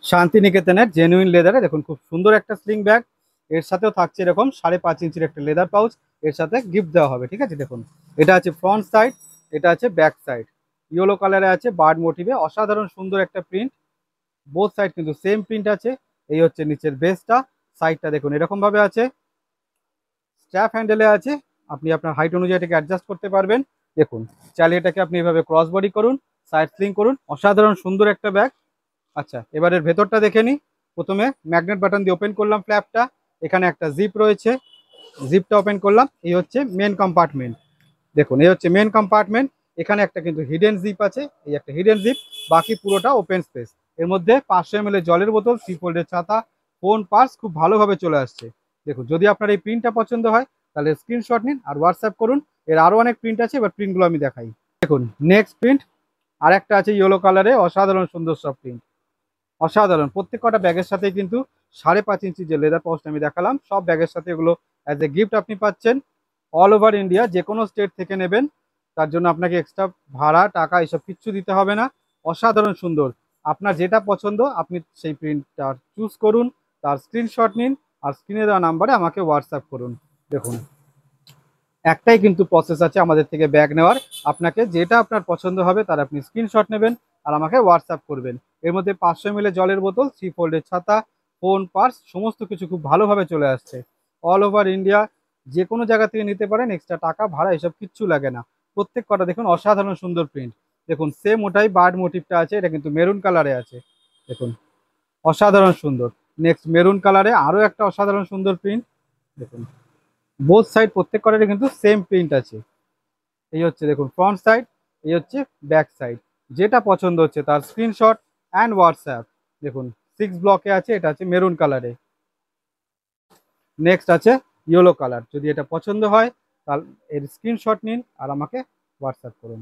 শান্তিনিকেতনের জেনুইন লেদারে দেখুন খুব সুন্দর একটা স্লিং ব্যাগ। এর সাথেও থাকছে এরকম 5.5 ইঞ্চির একটা লেদার পাউচ। এর সাথে গিফট দেওয়া হবে, ঠিক আছে। দেখুন এটা আছে ফ্রন্ট সাইড, এটা আছে ব্যাক সাইড। ইয়েলো কালারে আছে বার্ড মোটিভে, অসাধারণ সুন্দর একটা প্রিন্ট। বোথ সাইড কিন্তু সেম প্রিন্ট আছে। এই হচ্ছে নিচের বেসটা। সাইডটা দেখুন এরকম ভাবে আছে, স্ট্র্যাপ হ্যান্ডেলে আছে। আপনি আপনার হাইট অনুযায়ী এটাকে অ্যাডজাস্ট করতে পারবেন। দেখুন চাইলে এটাকে আপনি এভাবে ক্রস বডি করুন, সাইড স্লিং করুন, অসাধারণ সুন্দর একটা ব্যাগ। আচ্ছা, এবারের ভেতরটা দেখে নিই। প্রথমে ম্যাগনেট বাটন দিয়ে ওপেন করলাম ফ্ল্যাপটা। এখানে একটা জিপ রয়েছে, জিপটা ওপেন করলাম। এই হচ্ছে মেন কম্পার্টমেন্ট। দেখুন এই হচ্ছে মেন কম্পার্টমেন্ট। এখানে একটা কিন্তু হিডেন জিপ আছে, এই একটা হিডেন জিপ। বাকি পুরোটা ওপেন স্পেস। এর মধ্যে 500 ml জলের বোতল, 3 ফোল্ডের ছাতা, ফোন, পার্স খুব ভালোভাবে চলে আসছে। দেখুন যদি আপনার এই প্রিন্টটা পছন্দ হয় তাহলে স্ক্রিনশট নিন আর হোয়াটসঅ্যাপ করুন। এর আরও অনেক প্রিন্ট আছে, এবার প্রিন্টগুলো আমি দেখাই। দেখুন নেক্সট প্রিন্ট আর একটা আছে ইয়েলো কালারে, অসাধারণ সুন্দর সব প্রিন্ট, অসাধারণ। প্রত্যেক কটা ব্যাগের সাথে কিন্তু 5.5 ইঞ্চি যে লেদার পাউচটা আমি দেখালাম, সব ব্যাগের সাথে এগুলো অ্যাজ এ গিফট আপনি পাচ্ছেন। অল ওভার ইন্ডিয়া যে কোনো স্টেট থেকে নেবেন, তার জন্য আপনাকে এক্সট্রা ভাড়া টাকা এসব কিচ্ছু দিতে হবে না। অসাধারণ সুন্দর। আপনার যেটা পছন্দ আপনি সেই প্রিন্টটা চুজ করুন, তার স্ক্রিনশট নিন আর স্ক্রিনে দেওয়া নাম্বারে আমাকে হোয়াটসঅ্যাপ করুন। দেখুন একটাই কিন্তু প্রসেস আছে আমাদের থেকে ব্যাগ নেওয়ার। আপনাকে যেটা আপনার পছন্দ হবে তার আপনি স্ক্রিনশট নেবেন আর আমাকে হোয়াটসঅ্যাপ করবেন। এর মধ্যে 500 ml জলের বোতল, 3 ফোল্ডের ছাতা, ফোন, পার্স সমস্ত কিছু খুব ভালোভাবে চলে আসছে। অল ওভার ইন্ডিয়া যে কোনো জায়গা থেকে নিতে পারেন, এক্সট্রা টাকা ভাড়া এসব কিচ্ছু লাগে না। প্রত্যেক কটা দেখুন অসাধারণ সুন্দর প্রিন্ট। দেখুন সেম ওটাই বার্ড মোটিভটা আছে, এটা কিন্তু মেরুন কালারে আছে। দেখুন অসাধারণ সুন্দর। নেক্সট মেরুন কালারে আরও একটা অসাধারণ সুন্দর প্রিন্ট। দেখুন বোথ সাইড প্রত্যেক কটারে কিন্তু সেম প্রিন্ট আছে। এই হচ্ছে দেখুন ফ্রন্ট সাইড, এই হচ্ছে ব্যাক সাইড। যেটা পছন্দ হচ্ছে তার স্ক্রিনশট অ্যান্ড হোয়াটসঅ্যাপ। দেখুন 6 ব্লকে আছে, এটা আছে মেরুন কালারে। নেক্সট আছে ইয়েলো কালার। যদি এটা পছন্দ হয় তাহলে এর স্ক্রিনশট নিন আর আমাকে হোয়াটসঅ্যাপ করুন।